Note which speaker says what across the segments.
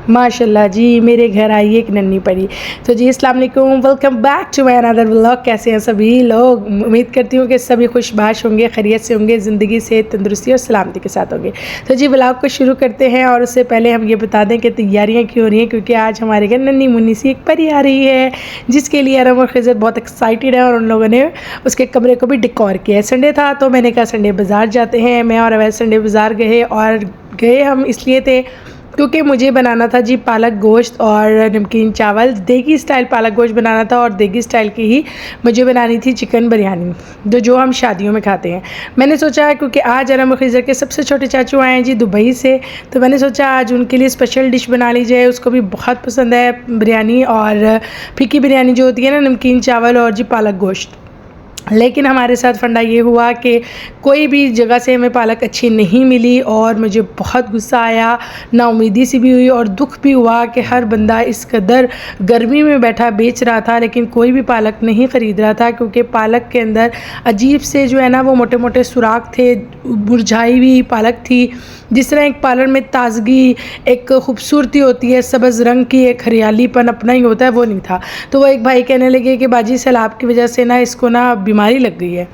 Speaker 1: माशाल्लाह जी, मेरे घर आई एक नन्ही परी। तो जी अस्सलाम वालेकुम, welcome back to my another vlog. कैसे हैं सभी लोग? उम्मीद करती हूँ कि सभी खुशबाश होंगे, खैरियत से होंगे, ज़िंदगी से तंदुरुस्ती और सलामती के साथ होंगे। तो जी व्लॉग को शुरू करते हैं और उससे पहले हम ये बता दें कि तैयारियाँ क्यों हो रही हैं, क्योंकि आज हमारे घर नन्ही मुन्नी सी एक परी आ रही है, जिसके लिए अरम और खिज़र बहुत एक्साइटेड है और उन लोगों ने उसके कमरे को भी डेकोर किया है। संडे था तो मैंने कहा संडे बाज़ार जाते हैं। मैं और अवैध संडे बाज़ार गए हम इसलिए थे क्योंकि मुझे बनाना था जी पालक गोश्त और नमकीन चावल। देगी स्टाइल पालक गोश्त बनाना था और देगी स्टाइल की ही मुझे बनानी थी चिकन बिरयानी, जो हम शादियों में खाते हैं। मैंने सोचा क्योंकि आज अरम और खिज़र के सबसे छोटे चाचू आए हैं जी दुबई से, तो मैंने सोचा आज उनके लिए स्पेशल डिश बना ली जाए। उसको भी बहुत पसंद है बिरयानी और फीकी बिरयानी जो होती है ना, नमकीन चावल और जी पालक गोश्त। लेकिन हमारे साथ फंडा ये हुआ कि कोई भी जगह से हमें पालक अच्छी नहीं मिली और मुझे बहुत गुस्सा आया, नाउमीदी सी भी हुई और दुख भी हुआ कि हर बंदा इस कदर गर्मी में बैठा बेच रहा था लेकिन कोई भी पालक नहीं ख़रीद रहा था, क्योंकि पालक के अंदर अजीब से जो है ना वो मोटे मोटे सुराख थे, मुरझाई हुई पालक थी। जिस तरह एक पालक में ताजगी, एक खूबसूरती होती है, सब्ज़ रंग की एक हरियालीपन अपना ही होता है, वो नहीं था। तो वो एक भाई कहने लगे कि बाजी सैलाब की वजह से ना इसको ना बीमारी लग गई है।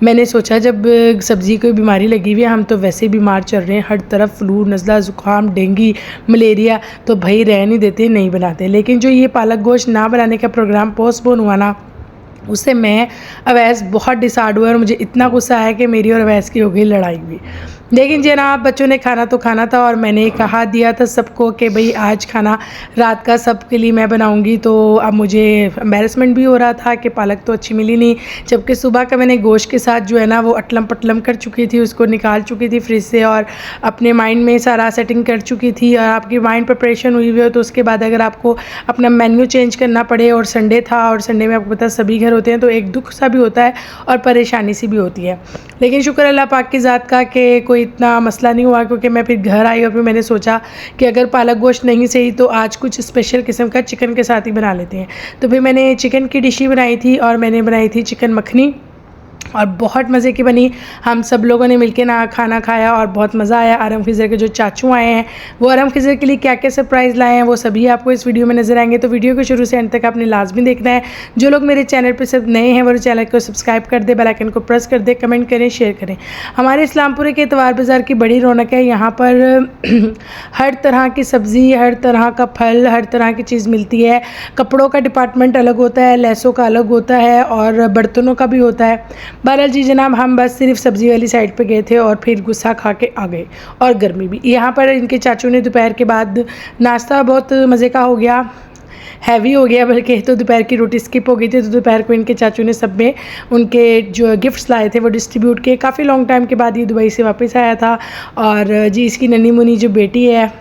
Speaker 1: मैंने सोचा जब सब्ज़ी को बीमारी लगी हुई है, हम तो वैसे ही बीमार चल रहे हैं, हर तरफ फ्लू, नज़ला, ज़ुकाम, डेंगू, मलेरिया, तो भाई रह नहीं देते, नहीं बनाते। लेकिन जो ये पालक गोश्त ना बनाने का प्रोग्राम पोस्टपोन हुआ ना, उससे मैं अवैस बहुत डिसाइड हुआ और मुझे इतना गुस्सा आया कि मेरी और अवैस की हो गई लड़ाई हुई। लेकिन जनाब बच्चों ने खाना तो खाना था और मैंने कहा दिया था सबको कि भाई आज खाना रात का सबके लिए मैं बनाऊंगी। तो अब मुझे एम्बैरेसमेंट भी हो रहा था कि पालक तो अच्छी मिली नहीं, जबकि सुबह का मैंने गोश्त के साथ जो है ना वो अटलम पटलम कर चुकी थी, उसको निकाल चुकी थी फ्रिज से और अपने माइंड में सारा सेटिंग कर चुकी थी। और आपकी माइंड प्रिपरेशन हुई हुई हो तो उसके बाद अगर आपको अपना मेन्यू चेंज करना पड़े, और संडे था और संडे में आपको पता सभी घर होते हैं, तो एक दुख सा भी होता है और परेशानी सी भी होती है। लेकिन शुक्र अल्लाह पाक की ज़ात का कि कोई इतना मसला नहीं हुआ, क्योंकि मैं फिर घर आई और फिर मैंने सोचा कि अगर पालक गोश्त नहीं सही तो आज कुछ स्पेशल किस्म का चिकन के साथ ही बना लेते हैं। तो फिर मैंने चिकन की डिश ही बनाई थी और मैंने बनाई थी चिकन मखनी और बहुत मज़े की बनी। हम सब लोगों ने मिलके ना खाना खाया और बहुत मज़ा आया। अरम खिज़र के जो चाचू आए हैं वो अरम खिज़र के लिए क्या क्या सरप्राइज़ लाए हैं वो सभी आपको इस वीडियो में नज़र आएंगे। तो वीडियो को शुरू से एंड तक आपने लाजमी देखना है। जो लोग मेरे चैनल पर सिर्फ नए हैं वो चैनल को सब्सक्राइब कर दे, बेल आइकन को प्रेस कर दे, कमेंट करें, शेयर करें। हमारे इस्लामपुरे के इतवार बाज़ार की बड़ी रौनक है। यहाँ पर हर तरह की सब्ज़ी, हर तरह का फल, हर तरह की चीज़ मिलती है। कपड़ों का डिपार्टमेंट अलग होता है, लेसों का अलग होता है और बर्तनों का भी होता है। बहरहाल जी जनाब हम बस सिर्फ सब्ज़ी वाली साइड पे गए थे और फिर गुस्सा खा के आ गए, और गर्मी भी। यहाँ पर इनके चाचू ने दोपहर के बाद नाश्ता बहुत मज़े का हो गया, हैवी हो गया बल्कि। तो दोपहर की रोटी स्किप हो गई थी, तो दोपहर को इनके चाचू ने सब में उनके जो गिफ्ट्स लाए थे वो डिस्ट्रीब्यूट किए। काफ़ी लॉन्ग टाइम के बाद ये दुबई से वापस आया था और जी इसकी नन्ही मुन्नी जो बेटी है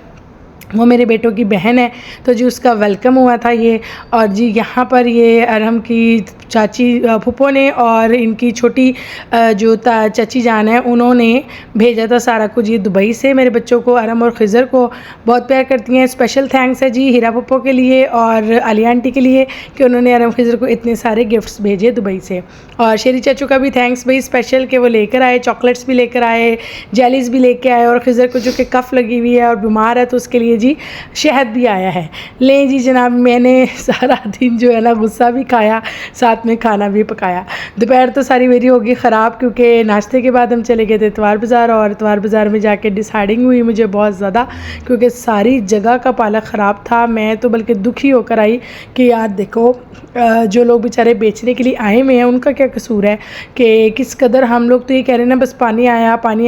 Speaker 1: वो मेरे बेटों की बहन है, तो जी उसका वेलकम हुआ था ये। और जी यहाँ पर ये अरहम की चाची फूफो ने और इनकी छोटी जो चाची जान है उन्होंने भेजा था सारा कुछ ये दुबई से मेरे बच्चों को। अरहम और खिज़र को बहुत प्यार करती हैं। स्पेशल थैंक्स है जी हीरा फूफो के लिए और आलिया आंटी के लिए कि उन्होंने अरहम खिज़र को इतने सारे गिफ्ट्स भेजे दुबई से। और शेरी चाचू का भी थैंक्स भाई स्पेशल कि वो लेकर आए, चॉकलेट्स भी लेकर आए, जेलीज़ भी लेके आए। और खिज़र को जो कि कफ़ लगी हुई है और बीमार है तो उसके लिए जी शहद भी आया है। ले जी जनाब मैंने सारा दिन जो है ना गुस्सा भी खाया, साथ में खाना भी पकाया। दोपहर तो सारी मेरी होगी ख़राब, क्योंकि नाश्ते के बाद हम चले गए थे इतवार बाज़ार और इतवार बाज़ार में जाके डिसाइडिंग हुई मुझे बहुत ज़्यादा, क्योंकि सारी जगह का पालक ख़राब था। मैं तो बल्कि दुखी होकर आई कि यार देखो जो लोग बेचारे बेचने के लिए आए हुए हैं उनका क्या कसूर है कि किस कदर हम लोग तो ये कह रहे हैं ना बस पानी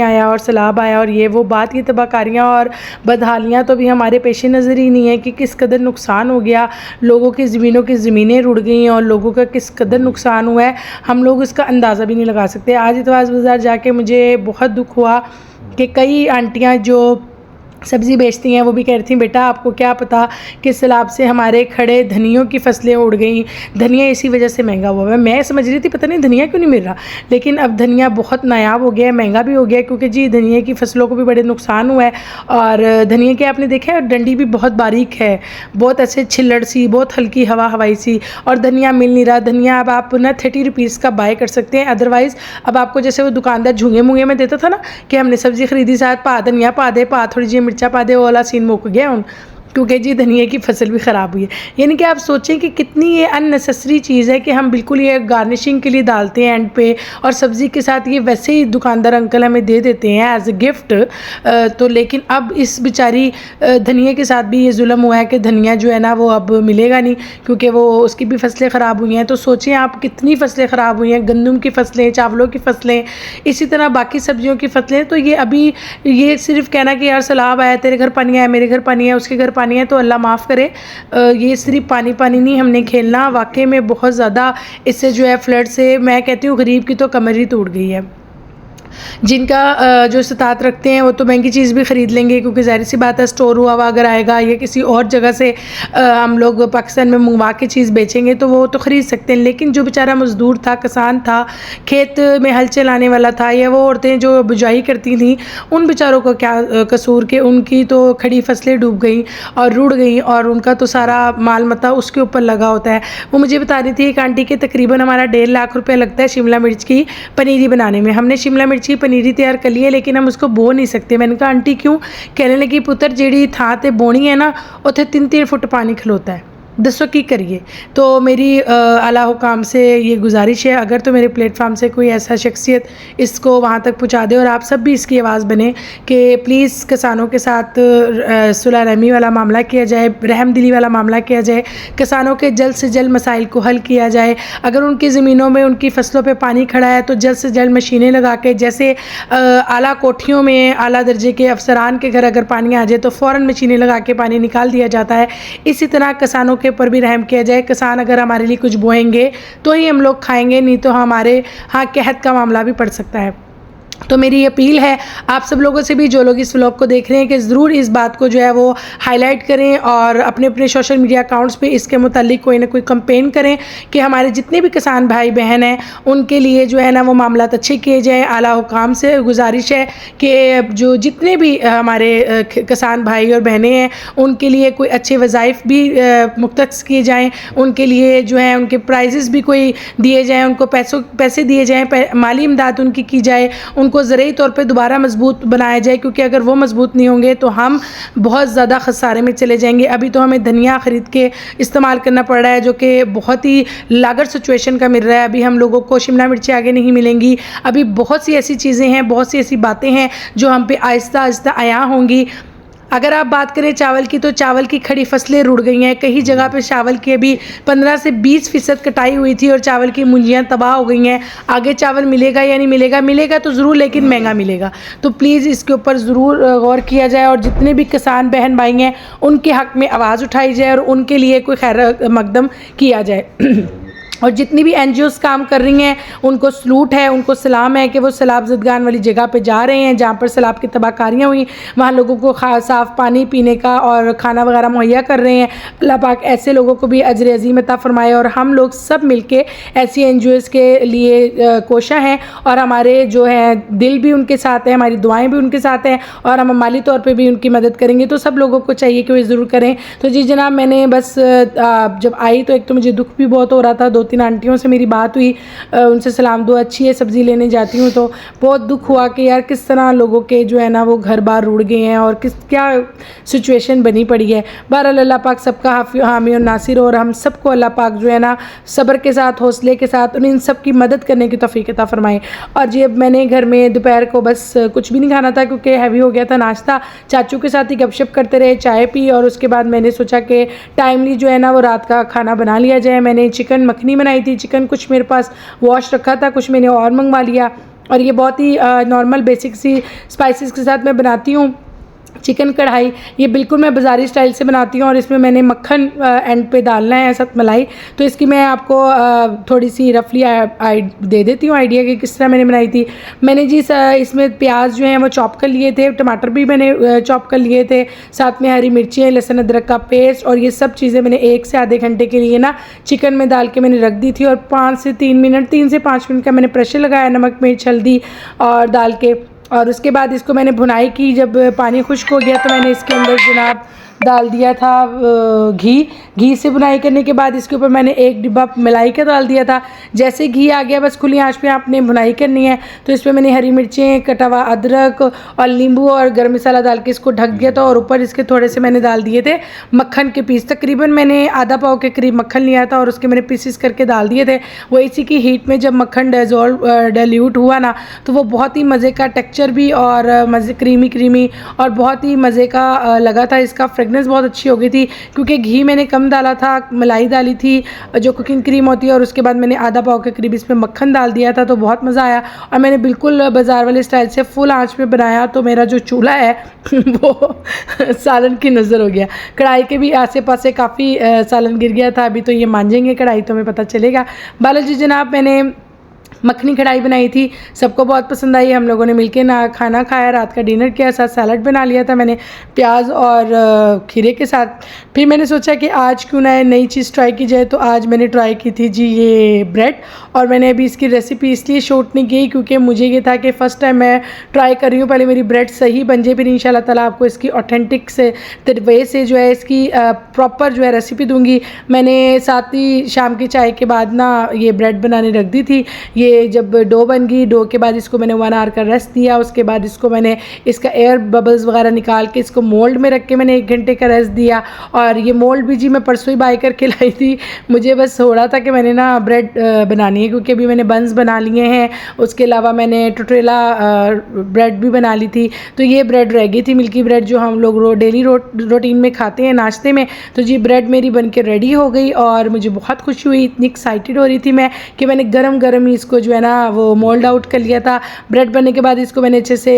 Speaker 1: आया और सैलाब आया और ये वो बात, ये तबाहकारियाँ और बदहालियाँ तो भी हमारे पेश नज़र ही नहीं है कि किस कदर नुकसान हो गया। लोगों की ज़मीनों की ज़मीनें रुड़ गई और लोगों का किस कदर नुकसान हुआ है हम लोग इसका अंदाज़ा भी नहीं लगा सकते। आज इतवार बाज़ार जाके मुझे बहुत दुख हुआ कि कई आंटियाँ जो सब्ज़ी बेचती हैं वो भी कह रही थी बेटा आपको क्या पता कि सैलाब से हमारे खड़े धनियों की फसलें उड़ गई, धनिया इसी वजह से महंगा हुआ है। मैं समझ रही थी पता नहीं धनिया क्यों नहीं मिल रहा, लेकिन अब धनिया बहुत नायाब हो गया है, महंगा भी हो गया है, क्योंकि जी धनिया की फसलों को भी बड़े नुकसान हुआ है। और धनिया के आपने देखा है डंडी भी बहुत बारीक है, बहुत अच्छे छिल्लड़ सी, बहुत हल्की हवाई सी, और धनिया मिल नहीं रहा। धनिया अब आप ना 30 रुपीज़ का बाय कर सकते हैं, अदरवाइज़ अब आपको जैसे वो दुकानदार झूंगे मूंगे में देता था ना कि हमने सब्ज़ी खरीदी साथ पा धनिया पा दे, पा थोड़ी जी मिर्चा पा दे, वो वाला सीन मुक गया हूँ। क्योंकि जी धनिया की फसल भी ख़राब हुई है। यानी कि आप सोचें कि कितनी ये अननेसेसरी चीज़ है कि हम बिल्कुल ये गार्निशिंग के लिए डालते हैं एंड पे, और सब्ज़ी के साथ ये वैसे ही दुकानदार अंकल हमें दे देते हैं एज ए गिफ्ट। तो लेकिन अब इस बेचारी धनिया के साथ भी ये जुल्म हुआ है कि धनिया जो है ना वो अब मिलेगा नहीं, क्योंकि वो उसकी भी फसलें ख़राब हुई हैं। तो सोचें आप कितनी फसलें ख़राब हुई हैं, गंदम की फसलें, चावलों की फसलें, इसी तरह बाकी सब्जियों की फसलें। तो ये अभी ये सिर्फ कहना कि यार सैलाब आया, तेरे घर पानी आया, मेरे घर पानी आया, उसके घर पानी है, तो अल्लाह माफ़ करे। ये सिर्फ पानी पानी नहीं हमने खेलना, वाकई में बहुत ज़्यादा इससे जो है फ्लड से मैं कहती हूँ गरीब की तो कमर ही टूट गई है। जिनका जो इस्तात रखते हैं वो तो महंगी चीज़ भी ख़रीद लेंगे, क्योंकि ज़ाहिर सी बात है स्टोर हुआ हुआ अगर आएगा या किसी और जगह से हम लोग पाकिस्तान में मंगवा के चीज़ बेचेंगे तो वो तो ख़रीद सकते हैं। लेकिन जो बेचारा मज़दूर था, किसान था, खेत में हल चलाने वाला था, या वो औरतें जो बिजाई करती थी, उन बेचारों को क्या कसूर के उनकी तो खड़ी फसलें डूब गई और रुड़ गई, और उनका तो सारा माल मता उसके ऊपर लगा होता है। वो मुझे बता रही थी एक आंटी के तकरीबन हमारा 1.5 लाख रुपये लगता है शिमला मिर्च की पनीरी बनाने में। हमने शिमला मिर्च की पनीरी तैयार कर ली है, लेकिन हम उसको बो नहीं सकते। मैंने कहा आंटी क्यों? कहने लगी पुत्र जेड़ी थां ते बोनी है ना उत्थे 3-3 फुट पानी खलोता है, दसो की करिए। तो मेरी आला हुकाम से ये गुजारिश है, अगर तो मेरे प्लेटफार्म से कोई ऐसा शख्सियत इसको वहाँ तक पहुँचा दे और आप सब भी इसकी आवाज़ बने कि प्लीज़ किसानों के साथ सुलह रहमी वाला मामला किया जाए, रहम दिली वाला मामला किया जाए, किसानों के जल्द से जल्द मसाइल को हल किया जाए। अगर उनकी ज़मीनों में उनकी फसलों पर पानी खड़ा है तो जल्द से जल्द मशीनें लगा के, जैसे आला कोठियों में आला दर्जे के अफसरान के घर अगर पानी आ जाए तो फ़ौरन मशीनें लगा के पानी निकाल दिया जाता है। इसी तरह किसानों के ऊपर भी रहम किया जाए। किसान अगर हमारे लिए कुछ बोएंगे तो ही हम लोग खाएंगे, नहीं तो हमारे यहाँ कहत का मामला भी पड़ सकता है। तो मेरी अपील है आप सब लोगों से भी, जो लोग इस व्लॉग को देख रहे हैं, कि ज़रूर इस बात को जो है वो हाईलाइट करें और अपने अपने सोशल मीडिया अकाउंट्स पे इसके मुतालिक कोई ना कोई कंपेन करें कि हमारे जितने भी किसान भाई बहन हैं उनके लिए जो है ना वो मामला अच्छे किए जाएँ। आला हुकाम से गुजारिश है कि जो जितने भी हमारे किसान भाई और बहनें हैं उनके लिए कोई अच्छे वज़ाइफ भी मुख्तस किए जाएँ, उनके लिए जो है उनके प्राइजेस भी कोई दिए जाएँ, उनको पैसे दिए जाएँ, माली इमदाद उनकी की जाए, उनको ज़रूरी तौर पे दोबारा मजबूत बनाया जाए, क्योंकि अगर वो मजबूत नहीं होंगे तो हम बहुत ज़्यादा खसारे में चले जाएंगे। अभी तो हमें धनिया ख़रीद के इस्तेमाल करना पड़ रहा है, जो कि बहुत ही लागत सिचुएशन का मिल रहा है। अभी हम लोगों को शिमला मिर्ची आगे नहीं मिलेंगी। अभी बहुत सी ऐसी चीज़ें हैं, बहुत सी ऐसी बातें हैं जो हम पे आहिस्ता आहिस्ता आया होंगी। अगर आप बात करें चावल की, तो चावल की खड़ी फसलें रुड़ गई हैं। कई जगह पे चावल की अभी 15 से 20% कटाई हुई थी और चावल की मुंजियाँ तबाह हो गई हैं। आगे चावल मिलेगा या नहीं मिलेगा? मिलेगा तो ज़रूर, लेकिन महंगा मिलेगा। तो प्लीज़ इसके ऊपर ज़रूर गौर किया जाए और जितने भी किसान बहन भाई हैं उनके हक़ में आवाज़ उठाई जाए और उनके लिए कोई खैर मकदम किया जाए। और जितनी भी NGOs काम कर रही हैं उनको सलूट है, उनको सलाम है कि वो सैलाब ज़दगान वाली जगह पे जा रहे हैं जहाँ पर सैलाब की तबाहकारियाँ हुई, वहाँ लोगों को साफ़ पानी पीने का और खाना वगैरह मुहैया कर रहे हैं। अल्लाह पाक ऐसे लोगों को भी अजर अज़ीम अता फ़रमाए और हम लोग सब मिल के ऐसी NGOs के लिए कोशा हैं और हमारे जो है दिल भी उनके साथ हैं, हमारी दुआएँ भी उनके साथ हैं और हम माली तौर पर भी उनकी मदद करेंगे। तो सब लोगों को चाहिए कि वे ज़रूर करें। तो जी जनाब, मैंने बस जब आई तो एक तो मुझे दुख भी बहुत हो रहा था। 2-3 आंटियों से मेरी बात हुई, उनसे सलाम दुआ अच्छी है, सब्ज़ी लेने जाती हूँ तो बहुत दुख हुआ कि यार किस तरह लोगों के जो है ना वो घर बार रुड़ गए हैं और क्या सिचुएशन बनी पड़ी है। बहरहाल अल्लाह पाक सबका हामी और नासिर हो और हम सबको अल्लाह पाक जो है ना सब्र के साथ, हौसले के साथ उन इन सब की मदद करने की तौफीक अता फ़रमाए। और जी अब मैंने घर में दोपहर को बस कुछ भी नहीं खाना था क्योंकि हैवी हो गया था नाश्ता। चाचू के साथ ही गपशप करते रहे, चाय पी और उसके बाद मैंने सोचा कि टाइमली जो है ना वो रात का खाना बना लिया जाए। मैंने चिकन मखनी बनाई थी। चिकन कुछ मेरे पास वॉश रखा था, कुछ मैंने और मंगवा लिया और ये बहुत ही नॉर्मल बेसिक सी स्पाइसेस के साथ मैं बनाती हूँ। चिकन कढ़ाई ये बिल्कुल मैं बाज़ारी स्टाइल से बनाती हूँ और इसमें मैंने मक्खन एंड पे डालना है साथ मलाई। तो इसकी मैं आपको थोड़ी सी रफली दे देती हूँ आइडिया कि किस तरह मैंने बनाई थी। मैंने जी इसमें प्याज जो हैं वो चॉप कर लिए थे, टमाटर भी मैंने चॉप कर लिए थे, साथ में हरी मिर्ची, लहसुन अदरक का पेस्ट और ये सब चीज़ें मैंने 1 से आधे घंटे के लिए ना चिकन में डाल के मैंने रख दी थी और 3 से 5 मिनट का मैंने प्रेशर लगाया नमक मिर्च हल्दी और डाल के। और उसके बाद इसको मैंने भुनाई की। जब पानी खुश्क हो गया तो मैंने इसके अंदर जनाब डाल दिया था घी से बुनाई करने के बाद इसके ऊपर मैंने एक डिब्बा मलाई का डाल दिया था। जैसे घी आ गया बस खुली आंच पे आपने बुनाई करनी है। तो इस पर मैंने हरी मिर्चें, कटा हुआ अदरक और नींबू और गर्म मसाला डाल के इसको ढक दिया था और ऊपर इसके थोड़े से मैंने डाल दिए थे मक्खन के पीस। तकरीबन मैंने आधा पाव के करीब मक्खन लिया था और उसके मैंने पीसेस करके डाल दिए थे। वो इसी की हीट में जब मक्खन डाइल्यूट हुआ ना तो वो बहुत ही मज़े का टेक्सचर भी और मज़े क्रीमी और बहुत ही मज़े का लगा था। इसका फ्रेगनेंस बहुत अच्छी हो गई थी क्योंकि घी मैंने कम डाला था, मलाई डाली थी जो कुकिंग क्रीम होती है और उसके बाद मैंने आधा पाव के करीब इसमें मक्खन डाल दिया था। तो बहुत मज़ा आया और मैंने बिल्कुल बाज़ार वाले स्टाइल से फुल आंच पे बनाया। तो मेरा जो चूल्हा है वो सालन की नज़र हो गया। कढ़ाई के भी आसे पासे काफ़ी सालन गिर गया था। अभी तो ये मांजेंगे कढ़ाई तो हमें पता चलेगा। बालाजी जनाब मैंने मखनी कढ़ाई बनाई थी, सबको बहुत पसंद आई। हम लोगों ने मिलके ना खाना खाया, रात का डिनर किया, साथ सैलड बना लिया था मैंने प्याज और खीरे के साथ। फिर मैंने सोचा कि आज क्यों ना नई चीज़ ट्राई की जाए। तो आज मैंने ट्राई की थी जी ये ब्रेड। और मैंने अभी इसकी रेसिपी इसलिए शूट नहीं की क्योंकि मुझे ये था कि फ़र्स्ट टाइम मैं ट्राई कर रही हूँ, पहले मेरी ब्रेड सही बन जाए, फिर इंशाल्लाह ताला आपको इसकी ऑथेंटिक से वे से जो है इसकी प्रॉपर जो है रेसिपी दूँगी। मैंने साथ ही शाम की चाय के बाद ना ये ब्रेड बनाने रख दी थी। ये जब डो बन गई, डो के बाद इसको मैंने 1 आवर का रेस्ट दिया। उसके बाद इसको मैंने इसका एयर बबल्स वगैरह निकाल के इसको मोल्ड में रख के मैंने 1 घंटे का रेस्ट दिया। और ये मोल्ड भी जी मैं परसों ही बाई करके लाई थी। मुझे बस हो रहा था कि मैंने ना ब्रेड बनानी है क्योंकि अभी मैंने बंस बना लिए हैं। उसके अलावा मैंने टोटेला ब्रेड भी बना ली थी। तो ये ब्रेड रह गई थी, मिल्की ब्रेड जो हम लोग डेली रूटीन में खाते हैं नाश्ते में। तो जी ब्रेड मेरी बन के रेडी हो गई और मुझे बहुत खुशी हुई, इतनी एक्साइटेड हो रही थी मैं कि मैंने गरम ही इसको जो है ना वो मोल्ड आउट कर लिया था। ब्रेड बनने के बाद इसको मैंने अच्छे से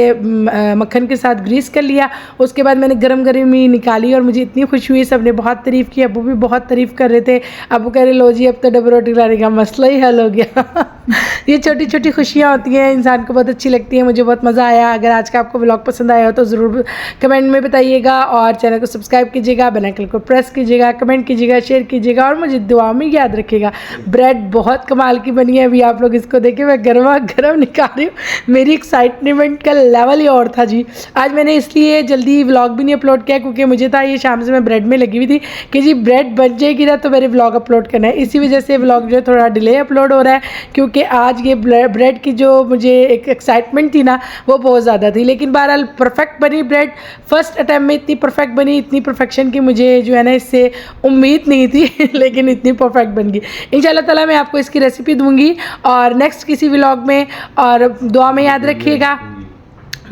Speaker 1: मक्खन के साथ ग्रीस कर लिया। उसके बाद मैंने गरम ही निकाली और मुझे इतनी खुशी हुई, सब ने बहुत तारीफ़ की। अबू भी बहुत तारीफ़ कर रहे थे। अबू कह रहे लो जी अब तो डबल रोटी लाने का मसला ही हल हो गया। ये छोटी छोटी खुशियाँ होती हैं, इंसान को बहुत अच्छी लगती हैं। मुझे बहुत मज़ा आया। अगर आज का आपको व्लॉग पसंद आया हो तो ज़रूर कमेंट में बताइएगा और चैनल को सब्सक्राइब कीजिएगा, बेल आइकन को प्रेस कीजिएगा, कमेंट कीजिएगा, शेयर कीजिएगा और मुझे दुआ में याद रखिएगा। ब्रेड बहुत कमाल की बनी है। अभी आप लोग इसको देखिए, मैं गरम निकाल रही हूँ। मेरी एक्साइटमेंट का लेवल ही और था जी। आज मैंने इसलिए जल्दी व्लॉग भी नहीं अपलोड किया क्योंकि मुझे था ये शाम से मैं ब्रेड में लगी हुई थी कि जी ब्रेड बन जाएगी ना तो मेरे व्लॉग अपलोड करना है। इसी वजह से व्लॉग जो है थोड़ा डिले अपलोड हो रहा है क्योंकि आज ये ब्रेड की जो मुझे एक एक्साइटमेंट थी ना वो बहुत ज़्यादा थी। लेकिन बहरहाल परफेक्ट बनी ब्रेड। फर्स्ट अटैम्प्ट में इतनी परफेक्ट बनी, इतनी परफेक्शन की मुझे जो है ना इससे उम्मीद नहीं थी लेकिन इतनी परफेक्ट बन गई। इंशाल्लाह ताला मैं आपको इसकी रेसिपी दूँगी और नेक्स्ट किसी व्लॉग में। और दुआ में याद रखिएगा,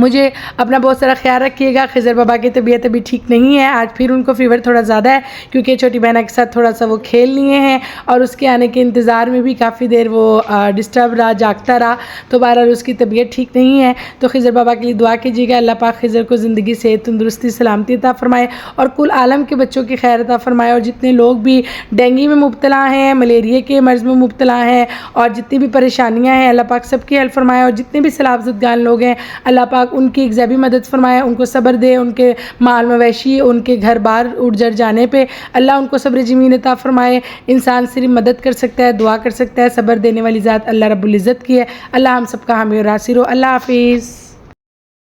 Speaker 1: मुझे अपना बहुत सारा ख्याल रखिएगा। खिज़र बाबा की तबीयत अभी ठीक नहीं है, आज फिर उनको फ़ीवर थोड़ा ज़्यादा है क्योंकि छोटी बहना के साथ थोड़ा सा वो खेल लिए हैं और उसके आने के इंतज़ार में भी काफ़ी देर वो डिस्टर्ब रहा, जागता रहा। तो बहरहाल उसकी तबीयत ठीक नहीं है। तो खिज़र बाबा के लिए दुआ कीजिएगा, अल्लाह पाक खिज़र को ज़िंदगी से तंदुरुस्ती सलामती अता फ़रमाए और कुल आलम के बच्चों की खैर अता फ़रमाए। और जितने लोग भी डेंगू में मुब्तला हैं, मलेरिया के मर्ज़ में मुब्तला हैं और जितनी भी परेशानियाँ हैं अल्लाह पाक सबकी हेल्प फ़रमाए। और जितने भी सलाफ़तगान लोग हैं अल्लाह पाक उनकी एक ज़बी मदद फरमाए, उनको सब्र दे, उनके माल मवेशी उनके घर बार उड़ जड़ जाने पे अल्लाह उनको सब्र जमीन अता फरमाए। इंसान सिर्फ मदद कर सकता है, दुआ कर सकता है, सब्र देने वाली ज़ात अल्लाह रब्बुल इज़्ज़त की है। अल्लाह हम सबका हामी और नासिर हो। अल्लाह हाफिज़।